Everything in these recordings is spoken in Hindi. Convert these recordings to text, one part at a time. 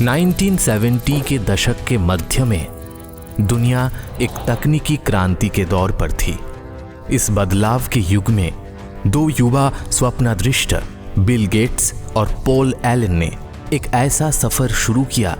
1970 के दशक के मध्य में दुनिया एक तकनीकी क्रांति के दौर पर थी। इस बदलाव के युग में दो युवा स्वप्नदृष्ट बिल गेट्स और पॉल एलन ने एक ऐसा सफर शुरू किया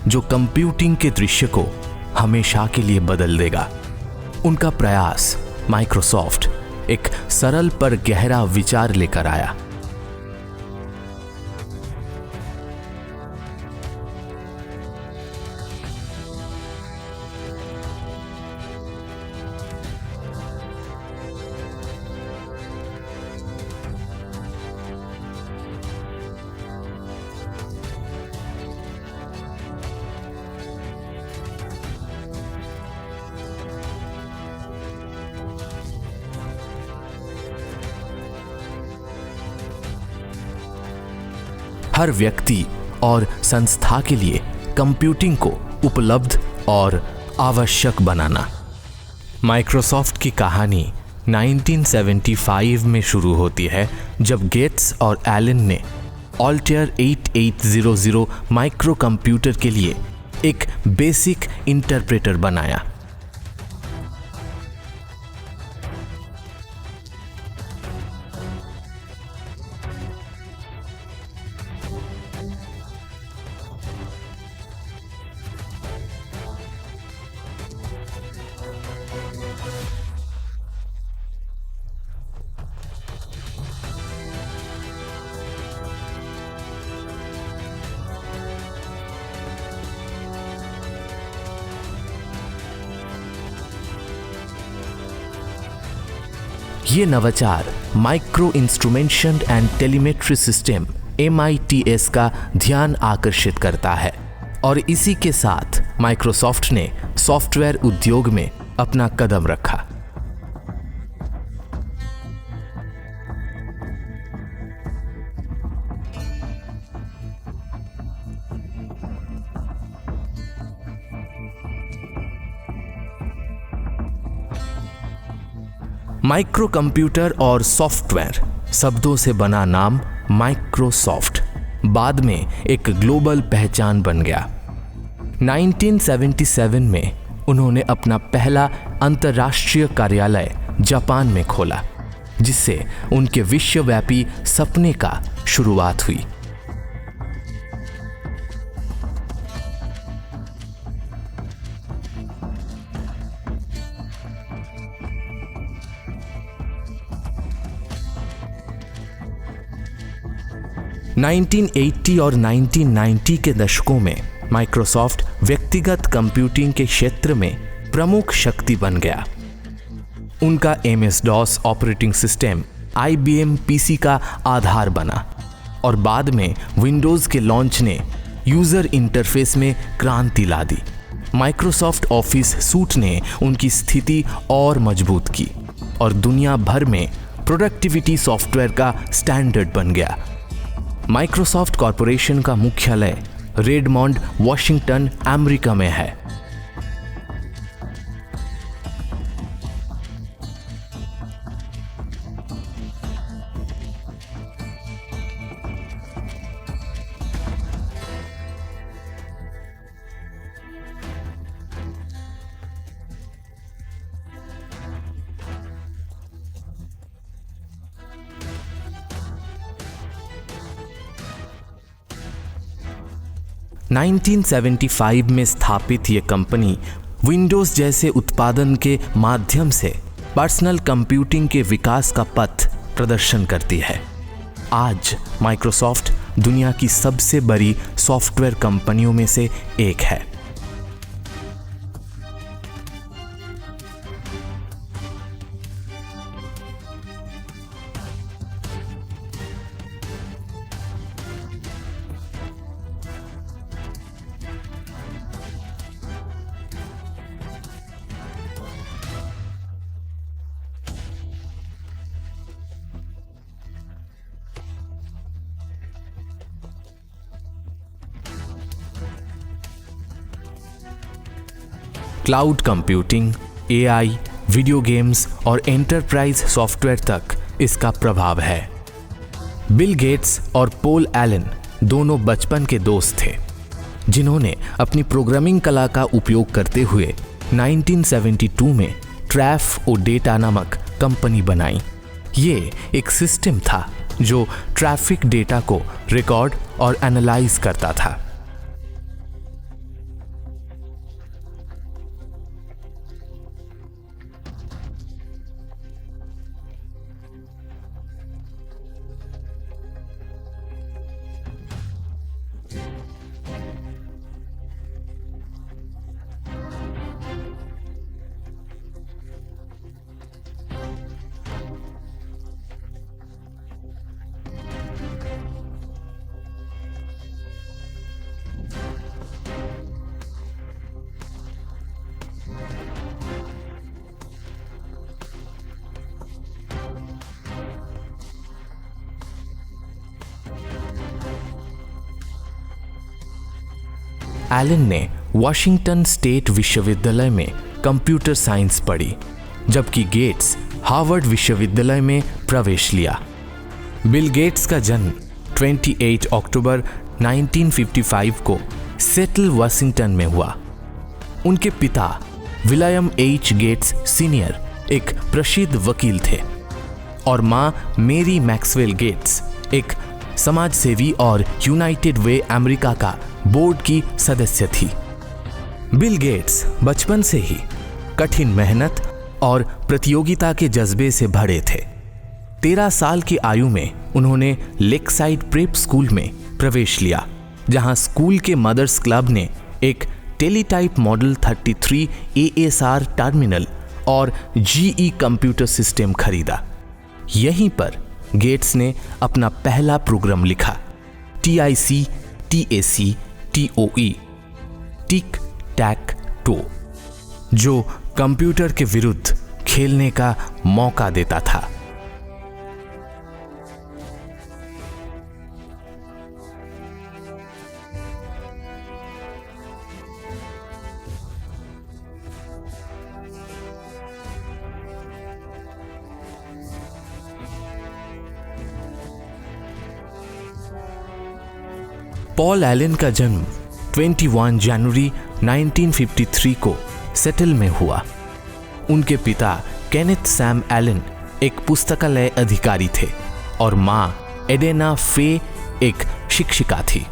जो कंप्यूटिंग के दृश्य को हमेशा के लिए बदल देगा। उनका प्रयास माइक्रोसॉफ्ट एक सरल पर गहरा विचार लेकर आया। हर व्यक्ति और संस्था के लिए कंप्यूटिंग को उपलब्ध और आवश्यक बनाना। माइक्रोसॉफ्ट की कहानी 1975 में शुरू होती है जब गेट्स और एलन ने ऑल्टेयर 8800 माइक्रो कंप्यूटर के लिए एक बेसिक इंटरप्रेटर बनाया। ये नवाचार micro instrumentation and telemetry system MITS का ध्यान आकर्षित करता है और इसी के साथ माइक्रोसॉफ्ट ने सॉफ्टवेयर उद्योग में अपना कदम रखा। माइक्रो कंप्यूटर और सॉफ्टवेयर शब्दों से बना नाम माइक्रोसॉफ्ट बाद में एक ग्लोबल पहचान बन गया। 1977 में उन्होंने अपना पहला अंतर्राष्ट्रीय कार्यालय जापान में खोला, जिससे उनके विश्वव्यापी सपने का शुरुआत हुई। – 1980 और 1990 के दशकों में माइक्रोसॉफ्ट व्यक्तिगत कंप्यूटिंग के क्षेत्र में प्रमुख शक्ति बन गया। उनका MS-DOS operating system IBM PC का आधार बना और बाद में विंडोज के लॉन्च ने यूजर इंटरफेस में क्रांति ला दी। माइक्रोसॉफ्ट ऑफिस सूट ने उनकी स्थिति और मजबूत की और दुनिया भर में प्रोडक्टिविटी सॉफ्टवेयर का स्टैंडर्ड बन गया। माइक्रोसॉफ्ट कॉरपोरेशन का मुख्यालय रेडमॉन्ड, वॉशिंगटन, अमेरिका में है। – 1975 में स्थापित ये कंपनी विंडोज जैसे उत्पादन के माध्यम से पर्सनल कंप्यूटिंग के विकास का पथ प्रदर्शन करती है। आज माइक्रोसॉफ्ट दुनिया की सबसे बड़ी सॉफ्टवेयर कंपनियों में से एक है। Cloud computing, AI, video games और एंटरप्राइज सॉफ्टवेयर तक इसका प्रभाव है। बिल गेट्स और पॉल एलन दोनों बचपन के दोस्त थे। जिन्होंने अपनी प्रोग्रामिंग कला का उपयोग करते हुए 1972 में ट्रैफ ओ डेटा नामक कंपनी बनाई। ये एक सिस्टम था जो ट्रैफिक डेटा को रिकॉर्ड और एनालाइज करता था। एलन ने वॉशिंगटन स्टेट विश्वविद्यालय में कंप्यूटर साइंस पढ़ी, जबकि गेट्स हार्वर्ड विश्वविद्यालय में प्रवेश लिया। बिल गेट्स का जन्म 28 अक्टूबर 1955 को सेटल वाशिंगटन में हुआ। उनके पिता विलियम एच गेट्स सीनियर एक प्रसिद्ध वकील थे और मां मेरी मैक्सवेल गेट्स एक समाजसेवी और यूनाइटेड वे अमेरिका का बोर्ड की सदस्य थी। बिल गेट्स बचपन से ही कठिन मेहनत और प्रतियोगिता के जज्बे से भरे थे। 13 साल की आयु में उन्होंने लेकसाइड प्रेप स्कूल में प्रवेश लिया, जहां स्कूल के मदर्स क्लब ने एक टेलीटाइप मॉडल 33 ASR टर्मिनल और GE कंप्यूटर सिस्टम खरीदा। यहीं पर गेट्स ने अपना पहला प्रोग्राम लिखा, TIC TAC TOE tick tech to, जो कंप्यूटर के विरुद्ध खेलने का मौका देता था। पॉल एलन का जन्म 21 जनवरी 1953 को सेटल में हुआ। उनके पिता केनेथ सैम एलन एक पुस्तकालय अधिकारी थे और मां एडेना फे एक शिक्षिका थी।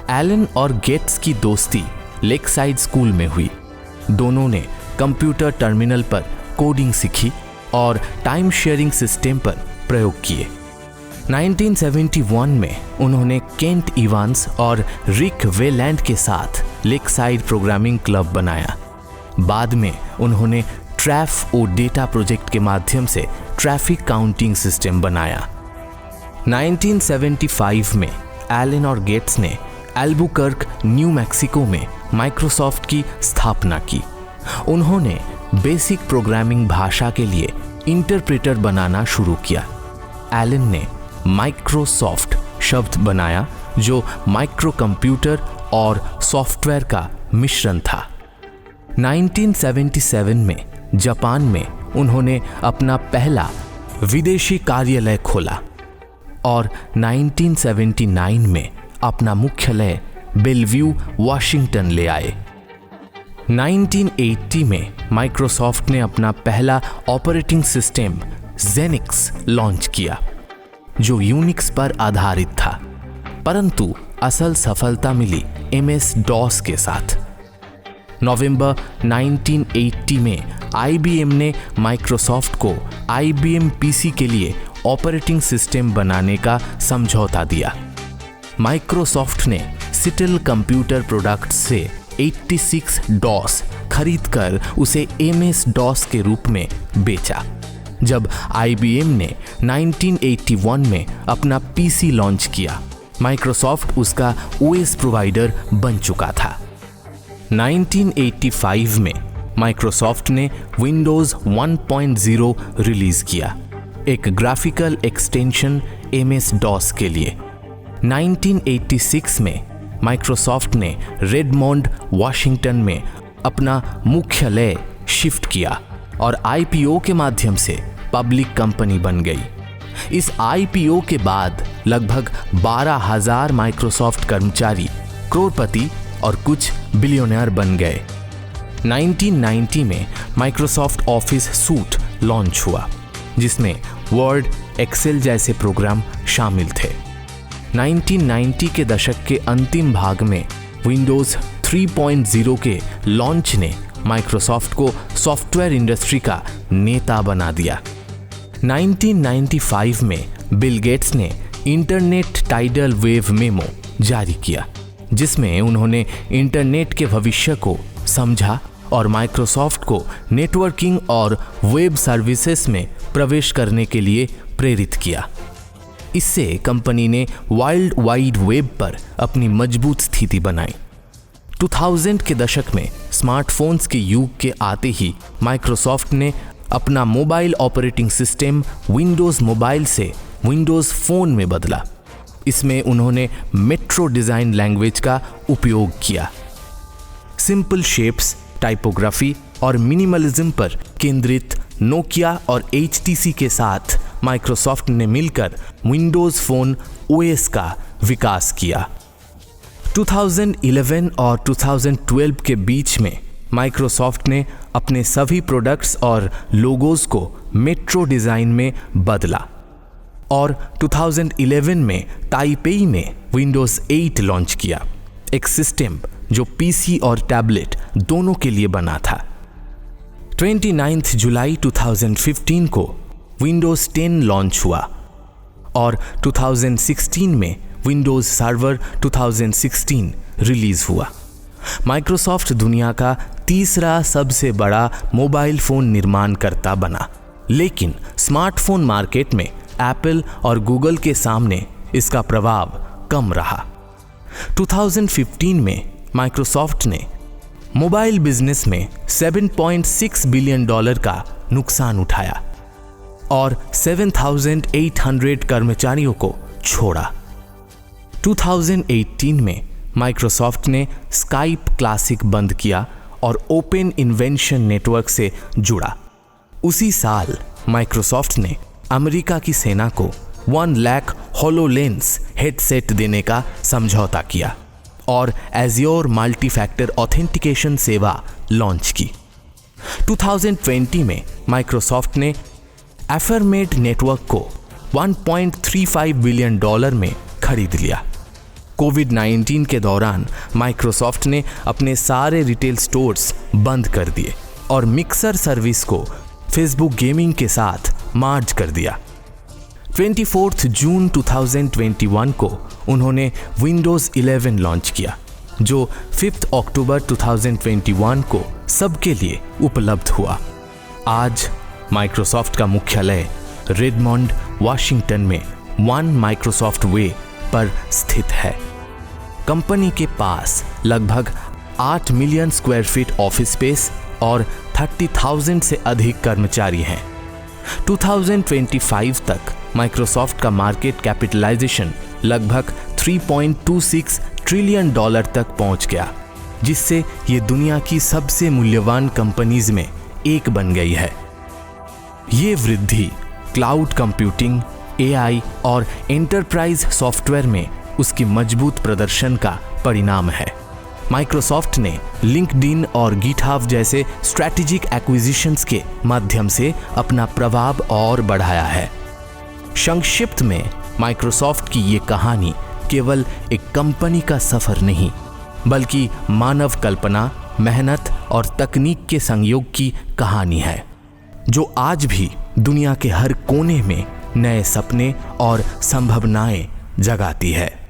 एलन और गेट्स की दोस्ती लेकसाइड स्कूल में हुई। दोनों ने कंप्यूटर टर्मिनल पर कोडिंग सीखी और टाइम शेयरिंग सिस्टम पर प्रयोग किए। 1971 में उन्होंने केंट इवांस और रिक वेलैंड के साथ लेकसाइड प्रोग्रामिंग क्लब बनाया। बाद में उन्होंने ट्रैफ ओ डेटा प्रोजेक्ट के माध्यम से ट्रैफिक काउंटिंग सिस्टम बनाया। 1975 में एलन और गेट्स ने एल्बुकर्क, न्यू मैक्सिको में माइक्रोसॉफ्ट की स्थापना की। उन्होंने बेसिक प्रोग्रामिंग भाषा के लिए इंटरप्रेटर बनाना शुरू किया। एलन ने माइक्रोसॉफ्ट शब्द बनाया, जो माइक्रो कंप्यूटर और सॉफ्टवेयर का मिश्रण था। 1977 में जापान में उन्होंने अपना पहला विदेशी कार्यालय खोला और 1979 में अपना मुख्यालय बेलव्यू, वॉशिंगटन ले आए। 1980 में माइक्रोसॉफ्ट ने अपना पहला ऑपरेटिंग सिस्टम जेनिक्स लॉन्च किया, जो यूनिक्स पर आधारित था, परंतु असल सफलता मिली MS-DOS के साथ। नवंबर 1980 में IBM ने माइक्रोसॉफ्ट को IBM PC के लिए ऑपरेटिंग सिस्टम बनाने का समझौता दिया। माइक्रोसॉफ्ट ने सिटल कंप्यूटर प्रोडक्ट्स से 86 DOS खरीदकर उसे MS-DOS के रूप में बेचा। जब IBM ने 1981 में अपना PC लॉन्च किया, माइक्रोसॉफ्ट उसका OS प्रोवाइडर बन चुका था। 1985 में माइक्रोसॉफ्ट ने विंडोज 1.0 रिलीज किया, एक ग्राफिकल एक्सटेंशन MS-DOS के लिए। 1986 में माइक्रोसॉफ्ट ने रेडमोंड, वॉशिंगटन में अपना मुख्यालय शिफ्ट किया और IPO के माध्यम से पब्लिक कंपनी बन गई। इस IPO के बाद लगभग 12,000 माइक्रोसॉफ्ट कर्मचारी करोड़पति और कुछ बिलियनर बन गए। 1990 में माइक्रोसॉफ्ट ऑफिस सूट लॉन्च हुआ, जिसमें वर्ड, एक्सेल जैसे प्रोग्राम शामिल थे। 1990 के दशक के अंतिम भाग में विंडोज 3.0 के लॉन्च ने माइक्रोसॉफ्ट को सॉफ्टवेयर इंडस्ट्री का नेता बना दिया। 1995 में बिल गेट्स ने इंटरनेट टाइडल वेव मेमो जारी किया, जिसमें उन्होंने इंटरनेट के भविष्य को समझा और माइक्रोसॉफ्ट को नेटवर्किंग और वेब सर्विसेज में प्रवेश करने के लिए प्रेरित किया। इससे कंपनी ने वर्ल्ड वाइड वेब पर अपनी मजबूत स्थिति बनाई। 2000 के दशक में स्मार्टफोन्स के युग के आते ही माइक्रोसॉफ्ट ने अपना mobile operating system Windows mobile से विंडोज फोन में बदला। इसमें उन्होंने मेट्रो डिजाइन लैंग्वेज का उपयोग किया। सिंपल शेप्स, टाइपोग्राफी और मिनिमलिज्म पर केंद्रित नोकिया और HTC के साथ माइक्रोसॉफ्ट ने मिलकर विंडोज फोन OS का विकास किया। 2011 और 2012 के बीच में माइक्रोसॉफ्ट ने अपने सभी प्रोडक्ट्स और लोगोज को मेट्रो डिजाइन में बदला और 2011 में ताइपेई में विंडोज 8 लॉन्च किया, एक सिस्टम जो PC और टैबलेट दोनों के लिए बना था। 29 जुलाई 2015 को विंडोज 10 लॉन्च हुआ और 2016 में विंडोज सर्वर 2016 रिलीज हुआ। माइक्रोसॉफ्ट दुनिया का तीसरा सबसे बड़ा मोबाइल फोन निर्माणकर्ता बना, लेकिन स्मार्टफोन मार्केट में एप्पल और गूगल के सामने इसका प्रभाव कम रहा। 2015 में माइक्रोसॉफ्ट ने मोबाइल बिजनेस में $7.6 बिलियन का नुकसान उठाया और 7,800 कर्मचारियों को छोड़ा। 2018 में माइक्रोसॉफ्ट ने स्काइप क्लासिक बंद किया और ओपन इन्वेंशन नेटवर्क से जुड़ा। उसी साल माइक्रोसॉफ्ट ने अमेरिका की सेना को 1 लाख होलोलेंस हेडसेट देने का समझौता किया और एज़्योर मल्टी-फैक्टर ऑथेंटिकेशन सेवा लॉन्च की। 2020 में माइक्रोसॉफ्ट ने एफर्मेट नेटवर्क को $1.35 बिलियन में खरीद लिया। कोविड-19 के दौरान माइक्रोसॉफ्ट ने अपने सारे रिटेल स्टोर्स बंद कर दिए और मिक्सर सर्विस को फेसबुक गेमिंग के साथ मर्ज कर दिया। 24 जून 2021 को उन्होंने विंडोज 11 लॉन्च किया, जो 5 अक्टूबर 2021 को सबके लिए उपलब्ध हुआ। आज माइक्रोसॉफ्ट का मुख्यालय रेडमंड, वाशिंगटन में 1 माइक्रोसॉफ्ट वे पर स्थित है। कंपनी के पास लगभग 8 million square feet office space और 30,000 से अधिक कर्मचारी हैं। 2025 तक माइक्रोसॉफ्ट का मार्केट कैपिटलाइजेशन लगभग $3.26 ट्रिलियन तक पहुंच गया, जिससे ये दुनिया की सबसे मूल्यवान कंपनीज में एक बन गई है। ये वृद्धि क्लाउड कंप्यूटिंग, AI और एंटरप्राइज सॉफ्टवेयर में उसकी मजबूत प्रदर्शन का परिणाम है। माइक्रोसॉफ्ट ने लिंक्डइन और गिटहब जैसे स्ट्रैटेजिक एक्विजिशंस के माध्यम से अपना प्रभाव और बढ़ाया है। संक्षिप्त में माइक्रोसॉफ्ट की ये कहानी केवल एक कंपनी का सफर नहीं, बल्कि मानव कल्पना, मेहनत और तकनीक के संयोग की कहानी है, जो आज भी दुनिया के हर कोने में नए सपने और संभावनाएं जगाती है।